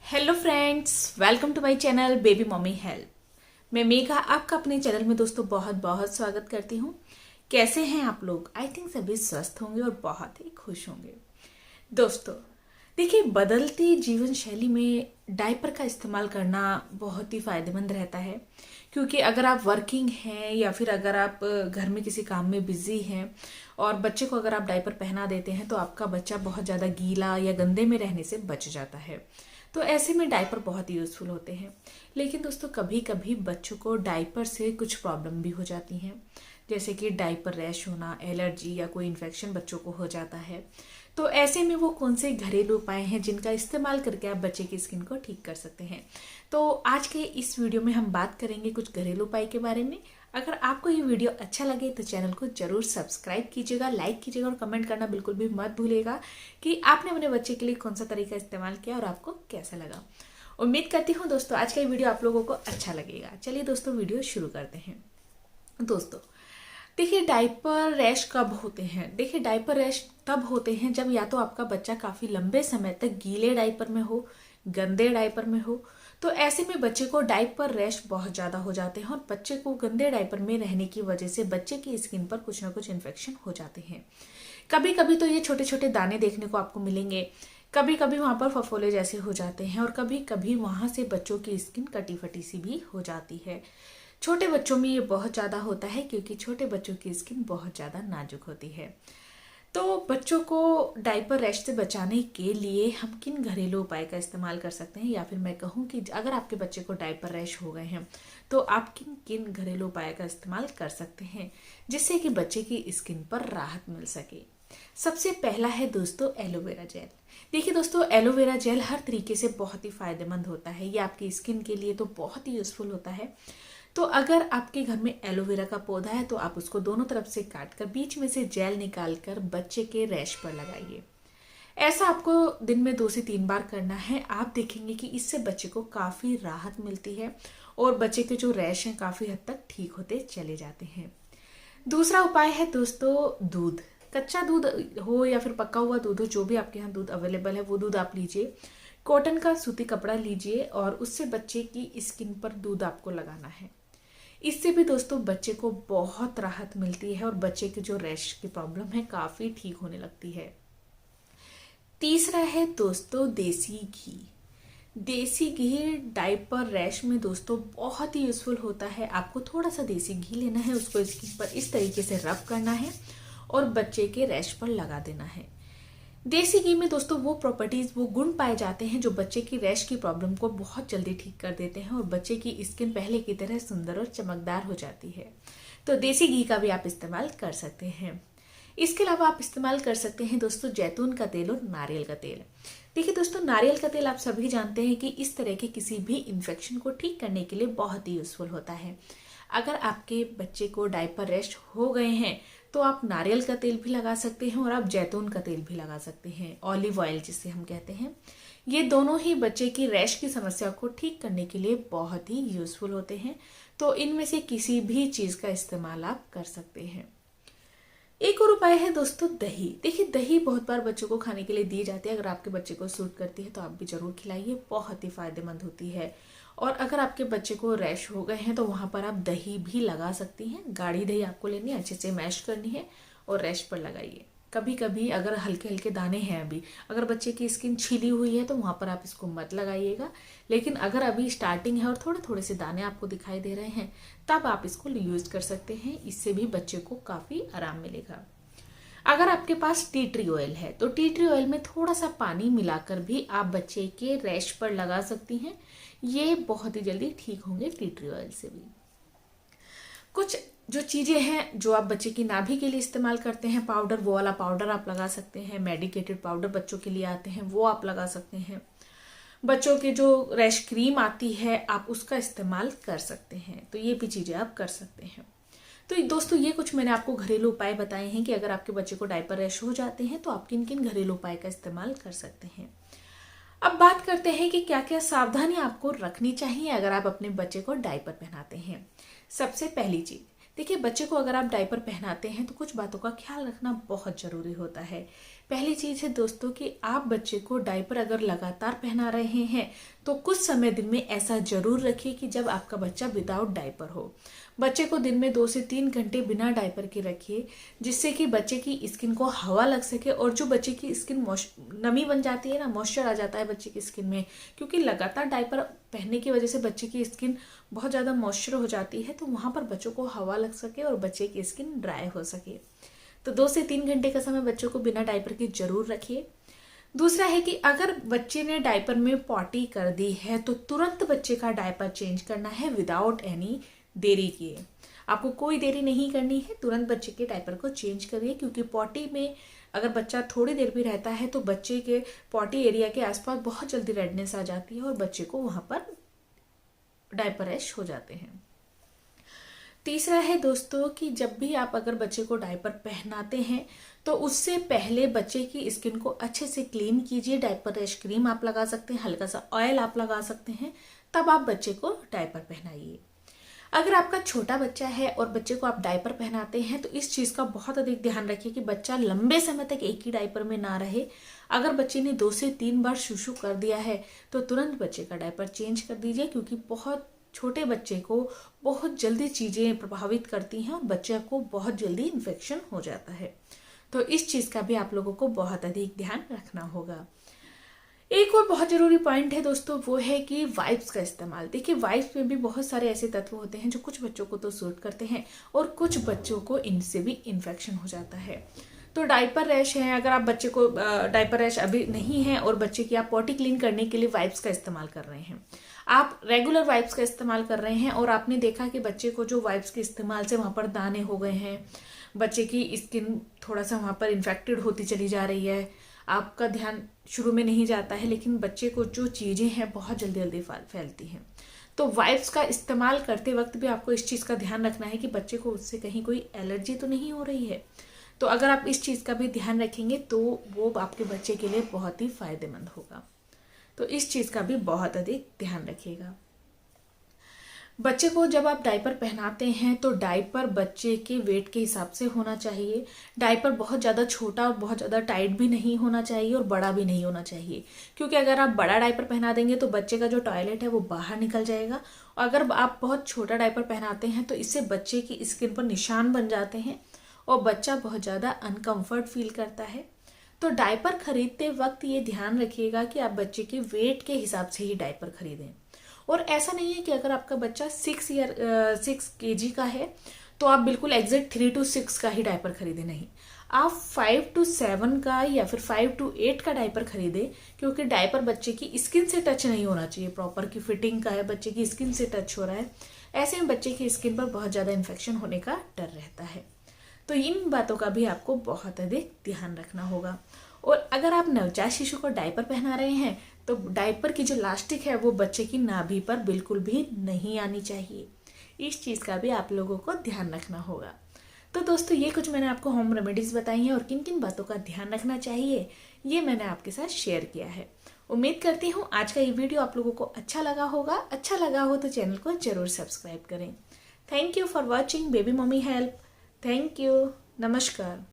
Hello friends, welcome to my channel baby mummy help. मैं मेघा आपका अपने चैनल में दोस्तों बहुत बहुत स्वागत करती हूँ। कैसे हैं आप लोग? आई थिंक सभी स्वस्थ होंगे और बहुत ही खुश होंगे। दोस्तों देखिए, बदलती जीवन शैली में डायपर का इस्तेमाल करना बहुत ही फायदेमंद रहता है, क्योंकि अगर आप वर्किंग हैं या फिर अगर आप घर में किसी काम में बिजी हैं और बच्चे को अगर आप डायपर पहना देते हैं तो आपका बच्चा बहुत ज़्यादा गीला या गंदे में रहने से बच जाता है। तो ऐसे में डायपर बहुत ही यूज़फुल होते हैं। लेकिन दोस्तों कभी कभी बच्चों को डायपर से कुछ प्रॉब्लम भी हो जाती हैं, जैसे कि डायपर रैश होना, एलर्जी या कोई इन्फेक्शन बच्चों को हो जाता है। तो ऐसे में वो कौन से घरेलू उपाय हैं जिनका इस्तेमाल करके आप बच्चे की स्किन को ठीक कर सकते हैं। तो आज के इस वीडियो में हम बात करेंगे कुछ घरेलू उपाय के बारे में। अगर आपको ये वीडियो अच्छा लगे तो चैनल को जरूर सब्सक्राइब कीजिएगा, लाइक कीजिएगा और कमेंट करना बिल्कुल भी मत भूलिएगा कि आपने अपने बच्चे के लिए कौन सा तरीका इस्तेमाल किया और आपको कैसा लगा। उम्मीद करती हूँ दोस्तों आज का ये वीडियो आप लोगों को अच्छा लगेगा। चलिए दोस्तों वीडियो शुरू करते हैं। दोस्तों देखिए, डायपर रैश कब होते हैं? देखिए, डायपर रैश तब होते हैं जब या तो आपका बच्चा काफी लंबे समय तक गीले डायपर में हो, गंदे डायपर में हो। तो ऐसे में बच्चे को डायपर रैश बहुत ज्यादा हो जाते हैं और बच्चे को गंदे डायपर में रहने की वजह से बच्चे की स्किन पर कुछ ना कुछ इन्फेक्शन हो जाते हैं। कभी कभी तो ये छोटे छोटे दाने देखने को आपको मिलेंगे, कभी कभी वहां पर फफोले जैसे हो जाते हैं और कभी कभी वहां से बच्चों की स्किन कटी फटी सी भी हो जाती है। छोटे बच्चों में ये बहुत ज़्यादा होता है क्योंकि छोटे बच्चों की स्किन बहुत ज़्यादा नाजुक होती है। तो बच्चों को डायपर रैश से बचाने के लिए हम किन घरेलू उपाय का इस्तेमाल कर सकते हैं, या फिर मैं कहूँ कि अगर आपके बच्चे को डायपर रैश हो गए हैं तो आप किन किन घरेलू उपाय का इस्तेमाल कर सकते हैं जिससे कि बच्चे की स्किन पर राहत मिल सके। सबसे पहला है दोस्तों एलोवेरा जेल। देखिए दोस्तों, एलोवेरा जेल हर तरीके से बहुत ही फायदेमंद होता है। ये आपकी स्किन के लिए तो बहुत ही यूजफुल होता है। तो अगर आपके घर में एलोवेरा का पौधा है तो आप उसको दोनों तरफ से काट कर बीच में से जेल निकाल कर बच्चे के रैश पर लगाइए। ऐसा आपको दिन में 2 से 3 बार करना है। आप देखेंगे कि इससे बच्चे को काफी राहत मिलती है और बच्चे के जो रैश हैं काफी हद तक ठीक होते चले जाते हैं। दूसरा उपाय है दोस्तों दूध। कच्चा दूध हो या फिर पका हुआ दूध हो, जो भी आपके यहाँ दूध अवेलेबल है वो दूध आप लीजिए। कॉटन का सूती कपड़ा लीजिए और उससे बच्चे की स्किन पर दूध आपको लगाना है। इससे भी दोस्तों बच्चे को बहुत राहत मिलती है और बच्चे की जो रैश की प्रॉब्लम है काफी ठीक होने लगती है। तीसरा है दोस्तों देसी घी। देसी घी डायपर रैश में दोस्तों बहुत ही यूजफुल होता है। आपको थोड़ा सा देसी घी लेना है, उसको स्किन पर इस तरीके से रब करना है और बच्चे के रैश पर लगा देना है। देसी घी में दोस्तों वो प्रॉपर्टीज, वो गुण पाए जाते हैं जो बच्चे की रैश की प्रॉब्लम को बहुत जल्दी ठीक कर देते हैं और बच्चे की स्किन पहले की तरह सुंदर और चमकदार हो जाती है। तो देसी घी का भी आप इस्तेमाल कर सकते हैं। इसके अलावा आप इस्तेमाल कर सकते हैं दोस्तों जैतून का तेल और नारियल का तेल। देखिए दोस्तों, नारियल का तेल आप सभी जानते हैं कि इस तरह के किसी भी इन्फेक्शन को ठीक करने के लिए बहुत ही यूजफुल होता है। अगर आपके बच्चे को डायपर रैश हो गए हैं तो आप नारियल का तेल भी लगा सकते हैं और आप जैतून का तेल भी लगा सकते हैं, ऑलिव ऑयल जिसे हम कहते हैं। ये दोनों ही बच्चे की रैश की समस्या को ठीक करने के लिए बहुत ही यूजफुल होते हैं। तो इनमें से किसी भी चीज का इस्तेमाल आप कर सकते हैं। एक और उपाय है दोस्तों दही। देखिए, दही बहुत बार बच्चों को खाने के लिए दी जाती है। अगर आपके बच्चे को सूट करती है तो आप भी जरूर खिलाइए, बहुत ही फायदेमंद होती है। और अगर आपके बच्चे को रैश हो गए हैं तो वहां पर आप दही भी लगा सकती हैं। गाढ़ी दही आपको लेनी है, अच्छे से मैश करनी है और रैश पर लगाइए। कभी कभी अगर हल्के हल्के दाने हैं, अभी अगर बच्चे की स्किन छिली हुई है तो वहां पर आप इसको मत लगाइएगा। लेकिन अगर अभी स्टार्टिंग है और थोड़े थोड़े से दाने आपको दिखाई दे रहे हैं तब आप इसको यूज कर सकते हैं। इससे भी बच्चे को काफी आराम मिलेगा। अगर आपके पास टी ट्री ऑयल है तो टी ट्री ऑयल में थोड़ा सा पानी मिलाकर भी आप बच्चे के रैश पर लगा सकती हैं। ये बहुत ही जल्दी ठीक होंगे टी ट्री ऑयल से भी। कुछ जो चीजें हैं जो आप बच्चे की नाभि के लिए इस्तेमाल करते हैं, पाउडर, वो वाला पाउडर आप लगा सकते हैं। मेडिकेटेड पाउडर बच्चों के लिए आते हैं, वो आप लगा सकते हैं। बच्चों के जो रैश क्रीम आती है आप उसका इस्तेमाल कर सकते हैं। तो ये भी चीजें आप कर सकते हैं। तो दोस्तों ये कुछ मैंने आपको घरेलू उपाय बताए हैं कि अगर आपके बच्चे को डायपर रैश हो जाते हैं तो आप किन किन घरेलू उपाय का इस्तेमाल कर सकते हैं। अब बात करते हैं कि क्या क्या सावधानी आपको रखनी चाहिए अगर आप अपने बच्चे को डायपर पहनाते हैं। सबसे पहली चीज, देखिए बच्चे को अगर आप डायपर पहनाते हैं तो कुछ बातों का ख्याल रखना बहुत जरूरी होता है। पहली चीज़ है दोस्तों कि आप बच्चे को डायपर अगर लगातार पहना रहे हैं तो कुछ समय दिन में ऐसा जरूर रखिए कि जब आपका बच्चा विदाउट डायपर हो। बच्चे को दिन में 2 से 3 घंटे बिना डायपर के रखिए, जिससे कि बच्चे की स्किन को हवा लग सके और जो बच्चे की स्किन नमी बन जाती है ना, मॉइस्चर आ जाता है बच्चे की स्किन में, क्योंकि लगातार डायपर पहनने की वजह से बच्चे की स्किन बहुत ज़्यादा मॉइस्चर हो जाती है, तो वहाँ पर बच्चों को हवा लग सके और बच्चे की स्किन ड्राई हो सके। तो 2 से 3 घंटे का समय बच्चों को बिना डायपर के जरूर रखिए। दूसरा है कि अगर बच्चे ने डायपर में पॉटी कर दी है तो तुरंत बच्चे का डायपर चेंज करना है विदाउट एनी देरी किए। आपको कोई देरी नहीं करनी है, तुरंत बच्चे के डायपर को चेंज करिए, क्योंकि पॉटी में अगर बच्चा थोड़ी देर भी रहता है तो बच्चे के पॉटी एरिया के आसपास बहुत जल्दी रेडनेस आ जाती है और बच्चे को वहां पर डायपर रैश हो जाते हैं। तीसरा है दोस्तों कि जब भी आप अगर बच्चे को डायपर पहनाते हैं तो उससे पहले बच्चे की स्किन को अच्छे से क्लीन कीजिए। डायपर रैश क्रीम आप लगा सकते हैं, हल्का सा ऑयल आप लगा सकते हैं, तब आप बच्चे को डायपर पहनाइए। अगर आपका छोटा बच्चा है और बच्चे को आप डायपर पहनाते हैं तो इस चीज़ का बहुत अधिक ध्यान रखिए कि बच्चा लंबे समय तक एक ही डायपर में ना रहे। अगर बच्चे ने 2 से 3 बार शुशु कर दिया है तो तुरंत बच्चे का डायपर चेंज कर दीजिए, क्योंकि बहुत छोटे बच्चे को बहुत जल्दी चीज़ें प्रभावित करती हैं और बच्चे को बहुत जल्दी इन्फेक्शन हो जाता है। तो इस चीज़ का भी आप लोगों को बहुत अधिक ध्यान रखना होगा। एक और बहुत जरूरी पॉइंट है दोस्तों, वो है कि वाइप्स का इस्तेमाल। देखिए, वाइप्स में भी बहुत सारे ऐसे तत्व होते हैं जो कुछ बच्चों को तो सूट करते हैं और कुछ बच्चों को इनसे भी इन्फेक्शन हो जाता है। तो डायपर रैश है, अगर आप बच्चे को डायपर रैश अभी नहीं है और बच्चे की आप पॉटी क्लीन करने के लिए वाइप्स का इस्तेमाल कर रहे हैं, आप रेगुलर वाइप्स का इस्तेमाल कर रहे हैं और आपने देखा कि बच्चे को जो वाइप्स के इस्तेमाल से वहां पर दाने हो गए हैं, बच्चे की स्किन थोड़ा सा वहां पर इन्फेक्टेड होती चली जा रही है, आपका ध्यान शुरू में नहीं जाता है, लेकिन बच्चे को जो चीजें हैं बहुत जल्दी जल्दी फैलती हैं। तो वाइप्स का इस्तेमाल करते वक्त भी आपको इस चीज का ध्यान रखना है कि बच्चे को उससे कहीं कोई एलर्जी तो नहीं हो रही है। तो अगर आप इस चीज का भी ध्यान रखेंगे तो वो आपके बच्चे के लिए बहुत ही फायदेमंद होगा। तो इस चीज का भी बहुत अधिक ध्यान रखिएगा। बच्चे को जब आप डायपर पहनाते हैं तो डायपर बच्चे के वेट के हिसाब से होना चाहिए। डायपर बहुत ज़्यादा छोटा और बहुत ज़्यादा टाइट भी नहीं होना चाहिए और बड़ा भी नहीं होना चाहिए, क्योंकि अगर आप बड़ा डायपर पहना देंगे तो बच्चे का जो टॉयलेट है वो बाहर निकल जाएगा। और अगर आप बहुत छोटा डायपर पहनाते हैं तो इससे बच्चे की स्किन पर निशान बन जाते हैं और बच्चा बहुत ज़्यादा अनकम्फर्ट फील करता है। तो डायपर खरीदते वक्त ये ध्यान रखिएगा कि आप बच्चे के वेट के हिसाब से ही डायपर खरीदें। और ऐसा नहीं है कि अगर आपका बच्चा 6 kg का है तो आप बिल्कुल एग्जैक्ट 3 to 6 का ही डायपर खरीदें, नहीं, आप 5 to 7 का या फिर 5 to 8 का डायपर खरीदें, क्योंकि डायपर बच्चे की स्किन से टच नहीं होना चाहिए। प्रॉपर की फिटिंग का है, बच्चे की स्किन से टच हो रहा है, ऐसे में बच्चे की स्किन पर बहुत ज़्यादा इन्फेक्शन होने का डर रहता है। तो इन बातों का भी आपको बहुत अधिक ध्यान रखना होगा। और अगर आप नवजात शिशु को डायपर पहना रहे हैं तो डायपर की जो लास्टिक है वो बच्चे की नाभि पर बिल्कुल भी नहीं आनी चाहिए। इस चीज़ का भी आप लोगों को ध्यान रखना होगा। तो दोस्तों, ये कुछ मैंने आपको होम रेमेडीज बताई हैं और किन किन बातों का ध्यान रखना चाहिए ये मैंने आपके साथ शेयर किया है। उम्मीद करती हूँ आज का ये वीडियो आप लोगों को अच्छा लगा होगा। अच्छा लगा हो तो चैनल को जरूर सब्सक्राइब करें। Thank you for watching baby mummy help. Thank you. नमस्कार।